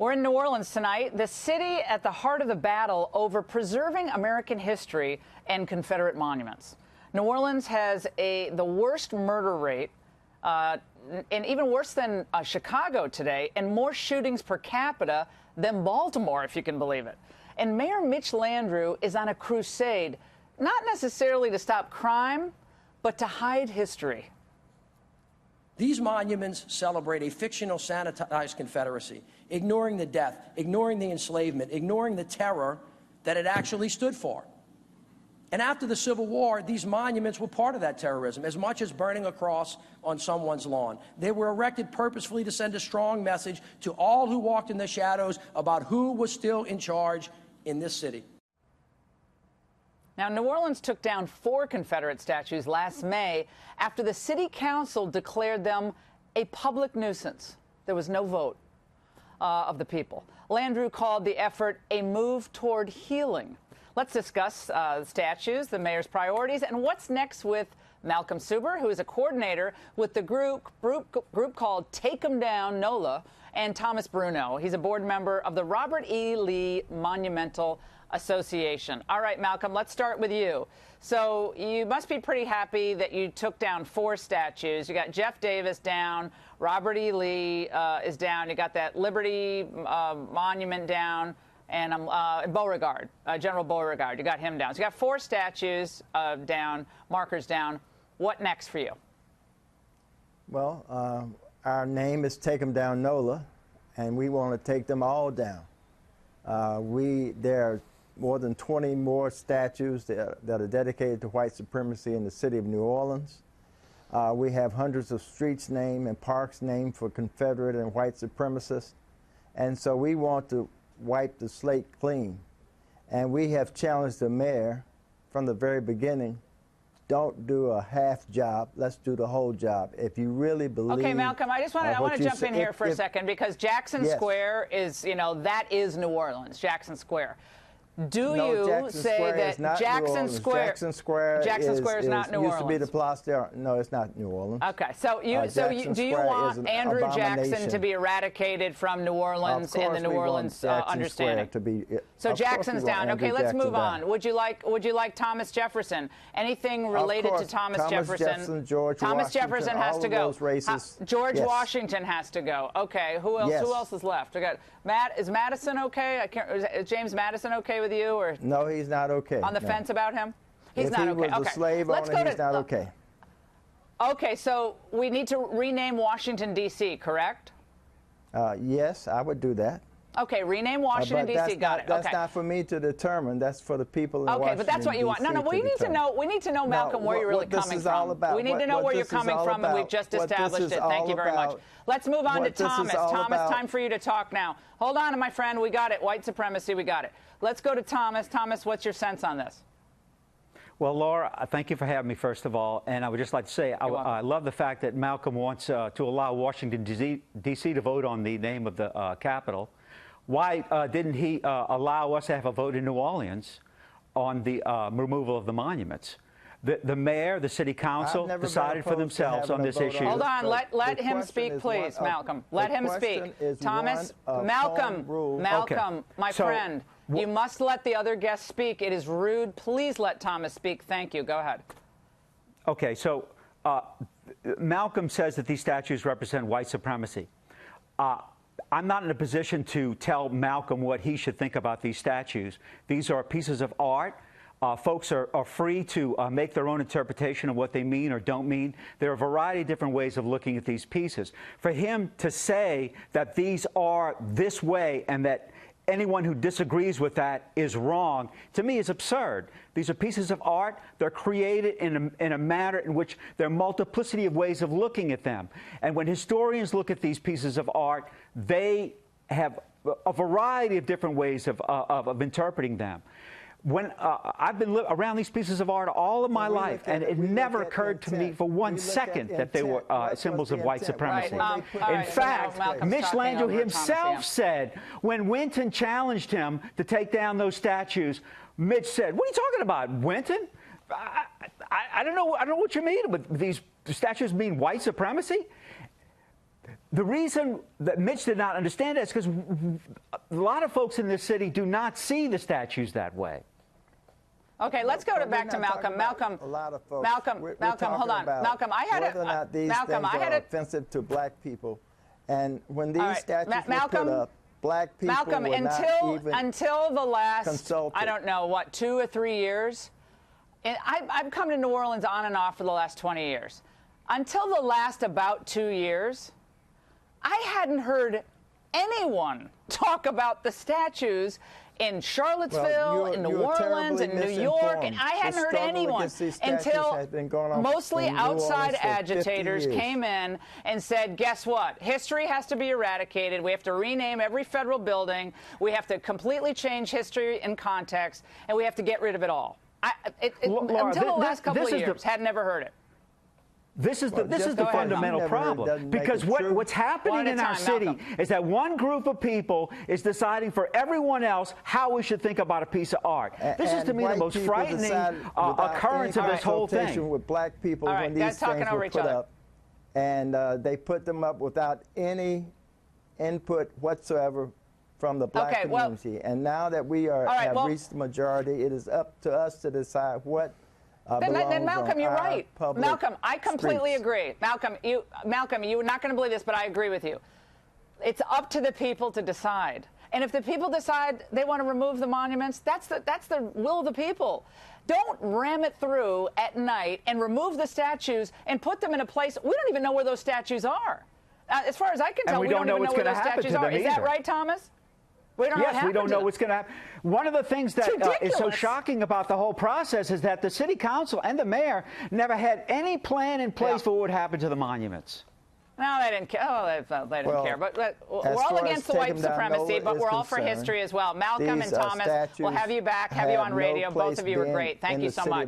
We're in New Orleans tonight, the city at the heart of the battle over preserving American history and Confederate monuments. New Orleans has the worst murder rate, and even worse than Chicago today, and more shootings per capita than Baltimore, if you can believe it. And Mayor Mitch Landrieu is on a crusade, not necessarily to stop crime, but to hide history. These monuments celebrate a fictional, sanitized Confederacy, ignoring the death, ignoring the enslavement, ignoring the terror that it actually stood for. And after the Civil War, these monuments were part of that terrorism, as much as burning a cross on someone's lawn. They were erected purposefully to send a strong message to all who walked in the shadows about who was still in charge in this city. Now, New Orleans took down 4 Confederate statues last May after the city council declared them a public nuisance. There was no vote of the people. Landrieu called the effort a move toward healing. Let's discuss the statues, the mayor's priorities, and what's next with Malcolm Suber, who is a coordinator with the group called Take 'Em Down, NOLA, and Thomas Bruno. He's a board member of the Robert E. Lee Monumental Association. All right, Malcolm, let's start with you. So you must be pretty happy that you took down 4 statues. You got Jeff Davis down, Robert E. Lee is down, you got that Liberty Monument down, and Beauregard, General Beauregard, you got him down. So you got 4 statues down, markers down. What next for you? Well, our name is Take 'Em Down NOLA, and we want to take them all down. There are more than 20 more statues that are dedicated to white supremacy in the city of New Orleans. We have hundreds of streets named and parks named for Confederate and white supremacists. And so we want to wipe the slate clean. And we have challenged the mayor from the very beginning, don't do a half job, let's do the whole job. If you really believe... Okay, Malcolm, I want to jump in here for a second, because Jackson Square is, that is New Orleans, Jackson Square. Do you say that Jackson Square is not New Orleans? Used to be the Place there. No, it's not New Orleans. Okay, so do you want Andrew Jackson to be eradicated from New Orleans and the New Orleans understanding? So Jackson's down. Okay, let's move on. Would you like Thomas Jefferson? Anything related to Thomas Jefferson? Thomas Jefferson has to go. George Washington has to go. Okay, who else? Who else is left? I got Is Madison okay? Is James Madison okay with you, or no? He's not okay. On the fence about him? He's not okay. If he was a slave owner, he's not okay. Okay, so we need to rename Washington, D.C., correct? Yes, I would do that. Okay, rename Washington, D.C. Got it. That's not for me to determine. That's for the people in Washington, Okay, but that's what you want. No, we need to know. We need to know, Malcolm, where you're really coming from. We need to know where you're coming from, and we've just established it. Thank you very much. Let's move on to Thomas. Thomas, time for you to talk now. Hold on, my friend. We got it. White supremacy. We got it. Let's go to Thomas. Thomas, what's your sense on this? Well, Laura, thank you for having me, first of all. And I would just like to say I love the fact that Malcolm wants to allow Washington, D.C. to vote on the name of the capital. Why didn't he allow us to have a vote in New Orleans on the removal of the monuments? The mayor, the city council decided for themselves on this issue. Hold on, let him speak, please, Malcolm. Let him speak. Thomas, Malcolm, my friend, you must let the other guests speak. It is rude. Please let Thomas speak. Thank you. Go ahead. Okay, so Malcolm says that these statues represent white supremacy. I'm not in a position to tell Malcolm what he should think about these statues. These are pieces of art. Folks are free to make their own interpretation of what they mean or don't mean. There are a variety of different ways of looking at these pieces. For him to say that these are this way and that anyone who disagrees with that is wrong, to me, is absurd. These are pieces of art. They're created in a manner in which there are multiplicity of ways of looking at them. And when historians look at these pieces of art, they have a variety of different ways of interpreting them. When I've been around these pieces of art all of my life, and it never occurred to me for 1 second that they were symbols of white supremacy. In fact, Mitch Landrieu himself said, when Winton challenged him to take down those statues, Mitch said, "What are you talking about, Winton? I don't know what you mean, but these statues mean white supremacy." The reason that Mitch did not understand it is because a lot of folks in this city do not see the statues that way. Okay, let's go back to Malcolm. Malcolm, a lot of folks. Malcolm, hold on. Malcolm, I had whether or not these things are offensive to black people, and when these statues were put up, black people Malcolm, were not even until the last, consulted. I don't know, what, 2 or 3 years? And I've come to New Orleans on and off for the last 20 years. Until the last about 2 years, I hadn't heard anyone talk about the statues in Charlottesville, in New Orleans, in New York, and I hadn't heard anyone until mostly outside agitators came in and said, guess what? History has to be eradicated. We have to rename every federal building. We have to completely change history and context, and we have to get rid of it all. Laura, until the last couple of years, had never heard it. This is the fundamental problem, because what's happening in our city is that one group of people is deciding for everyone else how we should think about a piece of art. This is, to me, the most frightening occurrence of this whole thing. With black people when these things were put up, and they put them up without any input whatsoever from the black community. And now that we have reached the majority, it is up to us to decide what. Then Malcolm, you're right. Malcolm, I completely agree. Malcolm, you're not going to believe this, but I agree with you. It's up to the people to decide. And if the people decide they want to remove the monuments, that's the will of the people. Don't ram it through at night and remove the statues and put them in a place. We don't even know where those statues are. As far as I can tell, we don't even know where those statues are. Is that right, Thomas? We don't know we don't know what's going to happen. One of the things that is so shocking about the whole process is that the city council and the mayor never had any plan in place for what would happen to the monuments. No, they didn't care. Oh, they didn't care. But we're all against the white supremacy, but we're all for history as well. Malcolm and Thomas, we'll have you back, have you on radio. Both of you are great. Thank you so much.